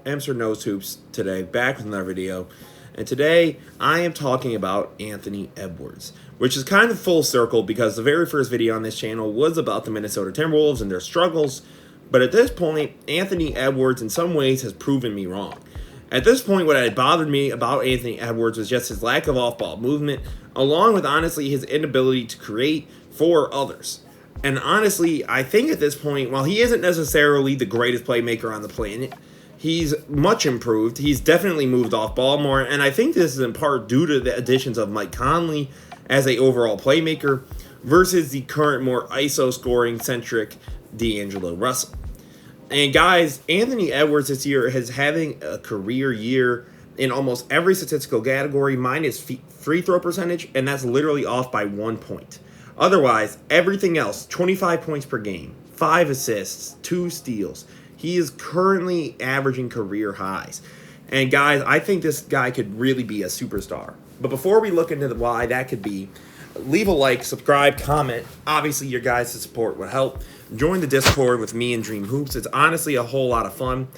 Amster Nose Hoops today, back with another video. And today, I am talking about Anthony Edwards, which is kind of full circle because the very first video on this channel was about the Minnesota Timberwolves and their struggles. But at this point, Anthony Edwards in some ways has proven me wrong. At this point, what had bothered me about Anthony Edwards was just his lack of off-ball movement, along with, honestly, his inability to create for others. And honestly, I think at this point, while he isn't necessarily the greatest playmaker on the planet, he's much improved. He's definitely moved off ball more, and I think this is in part due to the additions of Mike Conley as a overall playmaker versus the current more ISO scoring centric D'Angelo Russell. And guys, Anthony Edwards this year is having a career year in almost every statistical category, minus free throw percentage, and that's literally off by 1 point. Otherwise, everything else, 25 points per game, 5 assists, 2 steals. He is currently averaging career highs. And guys, I think this guy could really be a superstar. But before we look into why that could be, leave a like, subscribe, comment. Obviously, your guys' support would help. Join the Discord with me and Dream Hoops. It's honestly a whole lot of fun.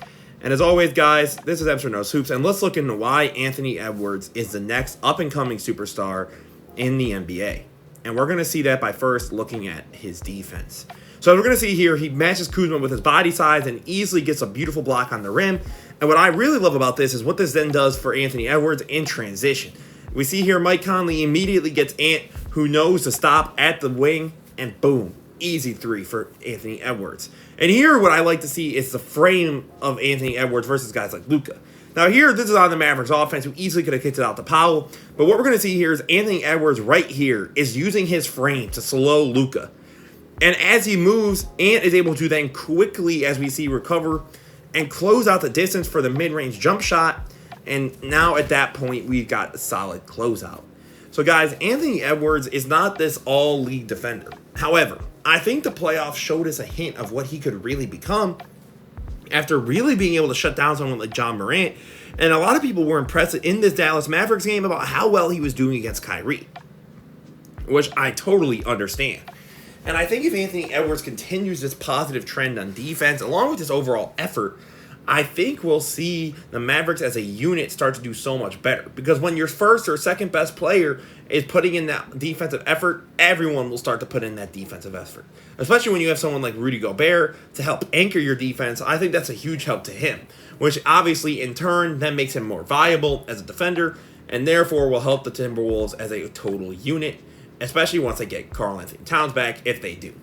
And as always, guys, this is Amster Nose Hoops, and let's look into why Anthony Edwards is the next up-and-coming superstar in the NBA. And we're going to see that by first looking at his defense. So we're going to see here, he matches Kuzma with his body size and easily gets a beautiful block on the rim. And what I really love about this is what this then does for Anthony Edwards in transition. We see here Mike Conley immediately gets Ant, who knows to stop at the wing, and boom, easy three for Anthony Edwards. And here what I like to see is the frame of Anthony Edwards versus guys like Luka. Now here, this is on the Mavericks offense, who easily could have kicked it out to Powell. But what we're going to see here is Anthony Edwards right here is using his frame to slow Luka. And as he moves, Ant is able to then quickly, as we see, recover and close out the distance for the mid-range jump shot. And now at that point, we've got a solid closeout. So guys, Anthony Edwards is not this all-league defender. However, I think the playoffs showed us a hint of what he could really become after really being able to shut down someone like John Morant. And a lot of people were impressed in this Dallas Mavericks game about how well he was doing against Kyrie, which I totally understand. And I think if Anthony Edwards continues this positive trend on defense, along with his overall effort, I think we'll see the Mavericks as a unit start to do so much better. Because when your first or second best player is putting in that defensive effort, everyone will start to put in that defensive effort. Especially when you have someone like Rudy Gobert to help anchor your defense. I think that's a huge help to him, which obviously in turn then makes him more viable as a defender, and therefore will help the Timberwolves as a total unit, especially once they get Karl-Anthony Towns back, if they do.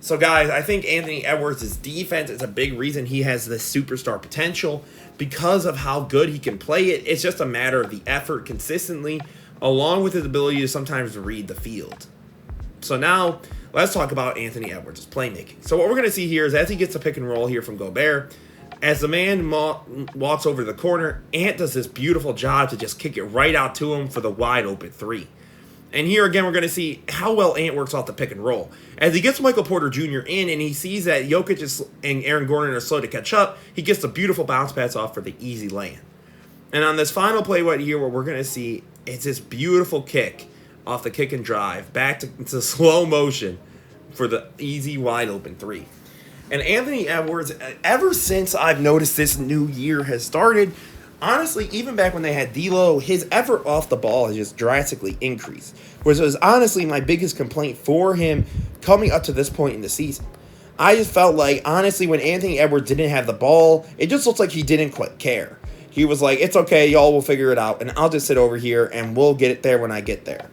So guys, I think Anthony Edwards' defense is a big reason he has this superstar potential because of how good he can play it. It's just a matter of the effort consistently, along with his ability to sometimes read the field. So now, let's talk about Anthony Edwards' playmaking. So what we're going to see here is as he gets a pick and roll here from Gobert, as the man walks over the corner, Ant does this beautiful job to just kick it right out to him for the wide open three. And here again, we're going to see how well Ant works off the pick and roll. As he gets Michael Porter Jr. in and he sees that Jokic and Aaron Gordon are slow to catch up, he gets a beautiful bounce pass off for the easy lay-in. And on this final play right here, what we're going to see is this beautiful kick off the kick and drive back to slow motion for the easy wide open three. And Anthony Edwards, ever since I've noticed this new year has started, honestly, even back when they had D'Lo, his effort off the ball has just drastically increased, which was honestly my biggest complaint for him coming up to this point in the season. I just felt like, honestly, when Anthony Edwards didn't have the ball, it just looked like he didn't quite care. He was like, it's okay, y'all will figure it out, and I'll just sit over here, and we'll get it there when I get there.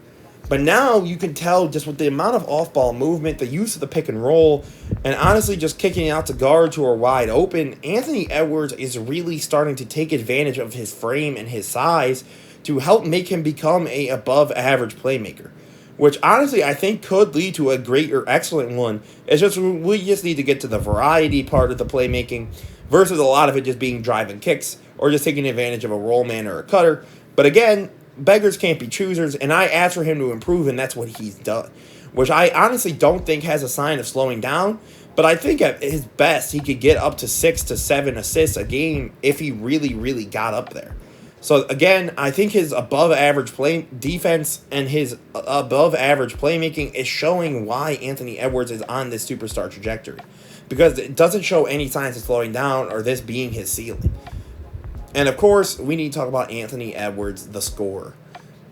But now you can tell just with the amount of off-ball movement, the use of the pick and roll, and honestly just kicking out to guards who are wide open, Anthony Edwards is really starting to take advantage of his frame and his size to help make him become a above-average playmaker, which honestly I think could lead to a great or excellent one. It's just we just need to get to the variety part of the playmaking versus a lot of it just being driving kicks or just taking advantage of a roll man or a cutter. But again, beggars can't be choosers, and I asked for him to improve, and that's what he's done, which I honestly don't think has a sign of slowing down, but I think at his best, he could get up to 6 to 7 assists a game if he really, really got up there. So again, I think his above-average play defense and his above-average playmaking is showing why Anthony Edwards is on this superstar trajectory, because it doesn't show any signs of slowing down or this being his ceiling. And of course, we need to talk about Anthony Edwards, the scorer.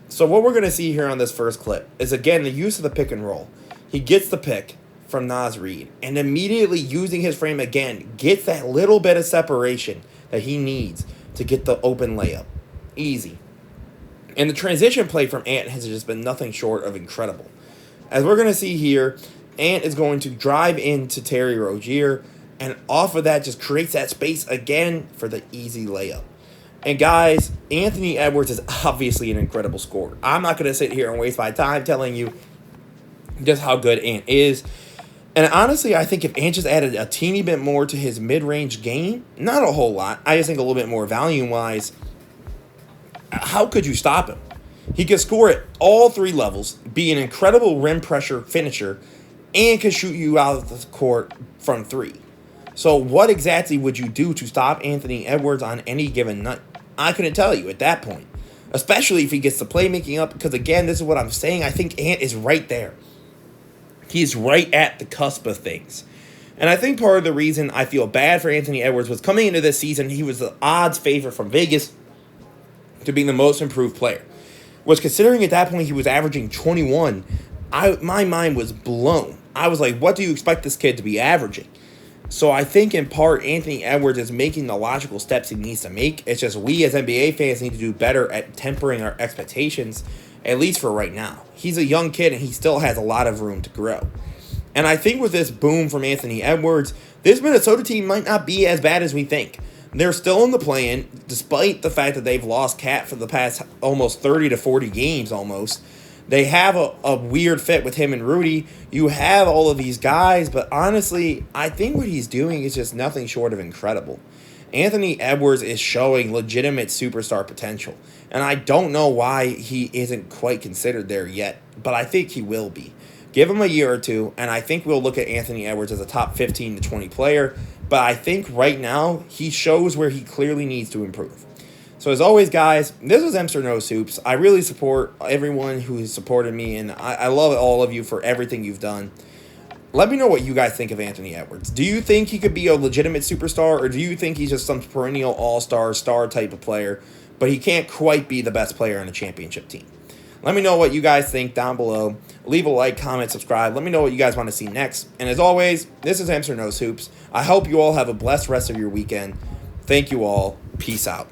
So what we're going to see here on this first clip is, again, the use of the pick and roll. He gets the pick from Naz Reid, and immediately using his frame again, gets that little bit of separation that he needs to get the open layup. Easy. And the transition play from Ant has just been nothing short of incredible. As we're going to see here, Ant is going to drive into Terry Rozier, and off of that just creates that space again for the easy layup. And guys, Anthony Edwards is obviously an incredible scorer. I'm not going to sit here and waste my time telling you just how good Ant is. And honestly, I think if Ant just added a teeny bit more to his mid-range game, not a whole lot, I just think a little bit more volume-wise, how could you stop him? He can score at all three levels, be an incredible rim pressure finisher, and can shoot you out of the court from three. So what exactly would you do to stop Anthony Edwards on any given night? I couldn't tell you at that point, especially if he gets the playmaking up, because again, this is what I'm saying. I think Ant is right there. He's right at the cusp of things. And I think part of the reason I feel bad for Anthony Edwards was coming into this season, he was the odds favorite from Vegas to being the most improved player. Was considering at that point he was averaging 21, my mind was blown. I was like, what do you expect this kid to be averaging? So I think in part Anthony Edwards is making the logical steps he needs to make. It's just we as NBA fans need to do better at tempering our expectations, at least for right now. He's a young kid and he still has a lot of room to grow. And I think with this boom from Anthony Edwards, this Minnesota team might not be as bad as we think. They're still in the play-in, despite the fact that they've lost Cat for the past almost 30 to 40 games almost. They have a weird fit with him and Rudy. You have all of these guys, but honestly, I think what he's doing is just nothing short of incredible. Anthony Edwards is showing legitimate superstar potential, and I don't know why he isn't quite considered there yet, but I think he will be. Give him a year or two, and I think we'll look at Anthony Edwards as a top 15 to 20 player, but I think right now he shows where he clearly needs to improve. So as always, guys, this was Mr. No Soups. I really support everyone who has supported me, and I love all of you for everything you've done. Let me know what you guys think of Anthony Edwards. Do you think he could be a legitimate superstar, or do you think he's just some perennial all-star, star type of player, but he can't quite be the best player on a championship team? Let me know what you guys think down below. Leave a like, comment, subscribe. Let me know what you guys want to see next. And as always, this is Mr. No Soups. I hope you all have a blessed rest of your weekend. Thank you all. Peace out.